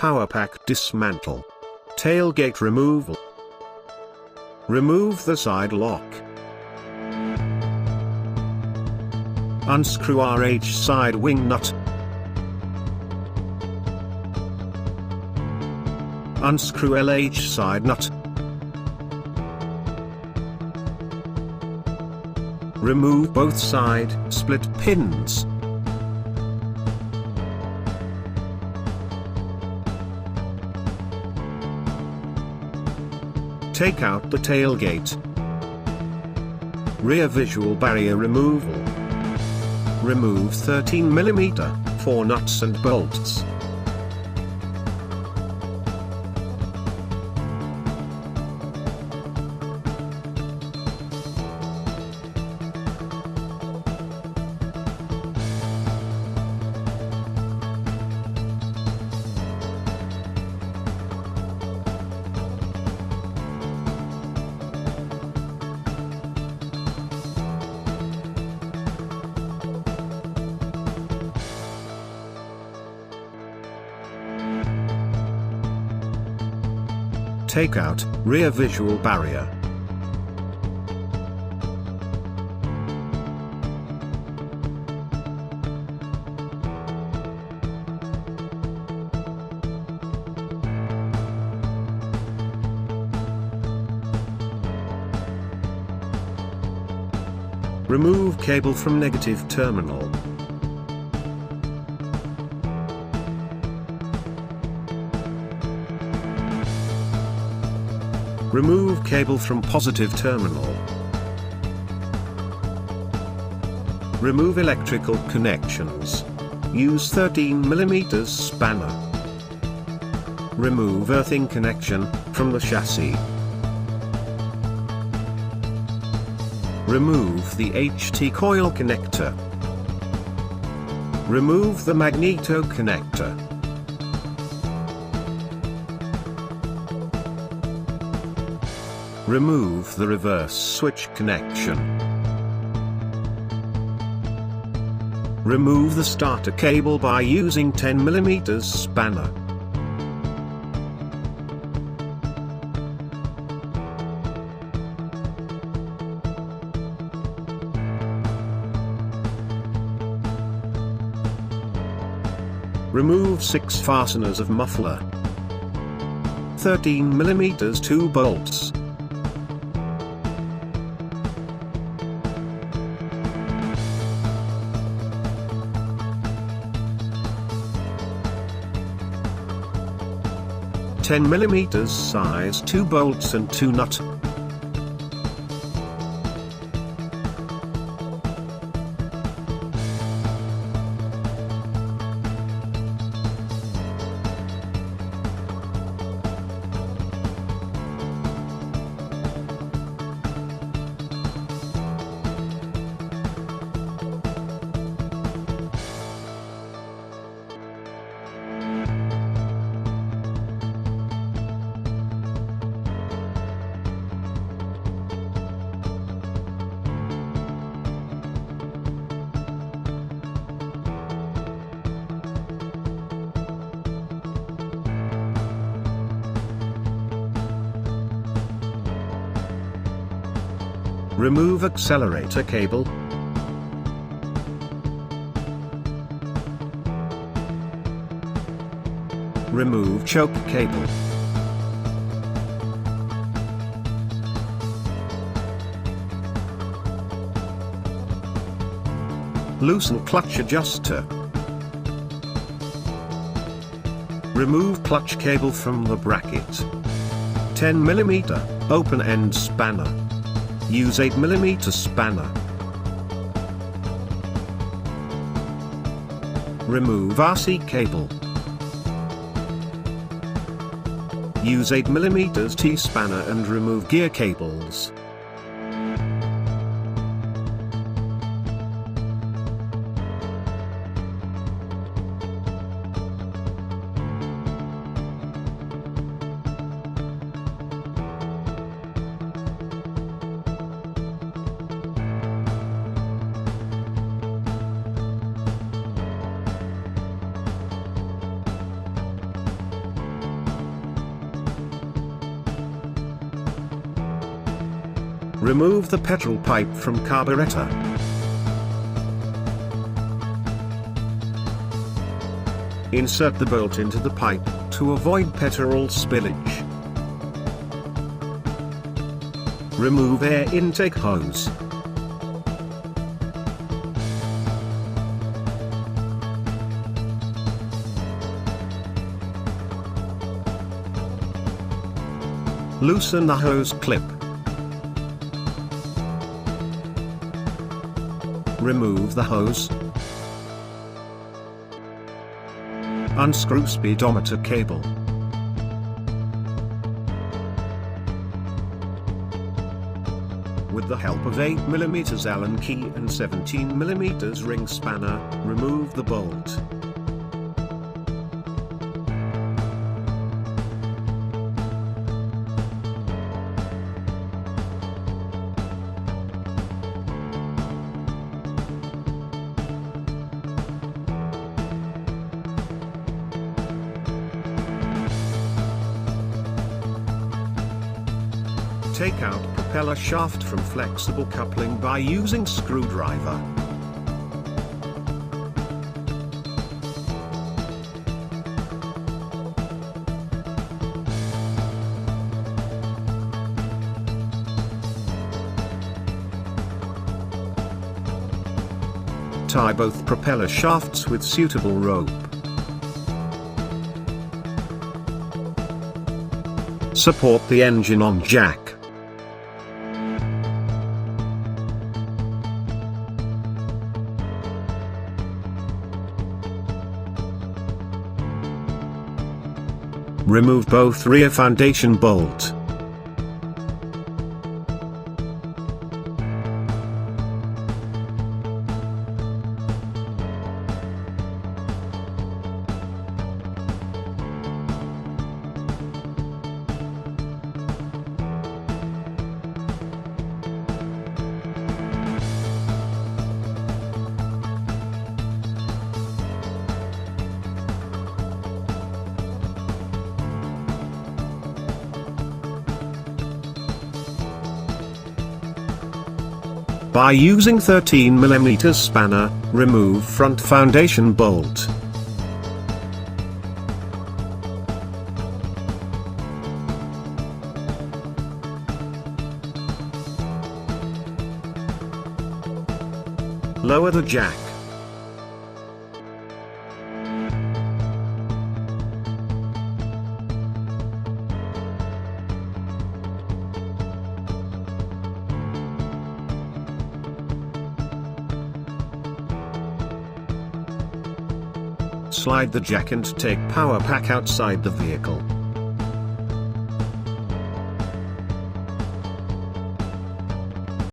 power pack dismantle. Tailgate removal. Remove the side lock. Unscrew RH side wing nut. Unscrew LH side nut. Remove both side split pins. Take out the tailgate. Rear visual barrier removal. Remove 13mm 4 nuts and bolts. Take out rear visual barrier. Remove cable from negative terminal. Remove cable from positive terminal. Remove electrical connections. Use 13mm spanner. Remove earthing connection from the chassis. Remove the HT coil connector. Remove the magneto connector. Remove the reverse switch connection. Remove the starter cable by using 10mm spanner. Remove 6 fasteners of muffler. 13mm 2 bolts. $10mm size 2 bolts and 2 nut. Remove accelerator cable. Remove choke cable. Loosen clutch adjuster. Remove clutch cable from the bracket. 10mm open end spanner. Use 8mm spanner. Remove RC cable. Use 8mm T-spanner and remove gear cables. Remove the petrol pipe from carburetor. Insert the bolt into the pipe, to avoid petrol spillage. Remove air intake hose. Loosen the hose clip. Remove the hose. Unscrew speedometer cable. With the help of 8mm Allen key and 17mm ring spanner, remove the bolt. Take out propeller shaft from flexible coupling by using screwdriver. Tie both propeller shafts with suitable rope. Support the engine on jack. Remove both rear foundation bolt. By using 13mm spanner, remove front foundation bolt. Lower the jack. Slide the jack and take power pack outside the vehicle.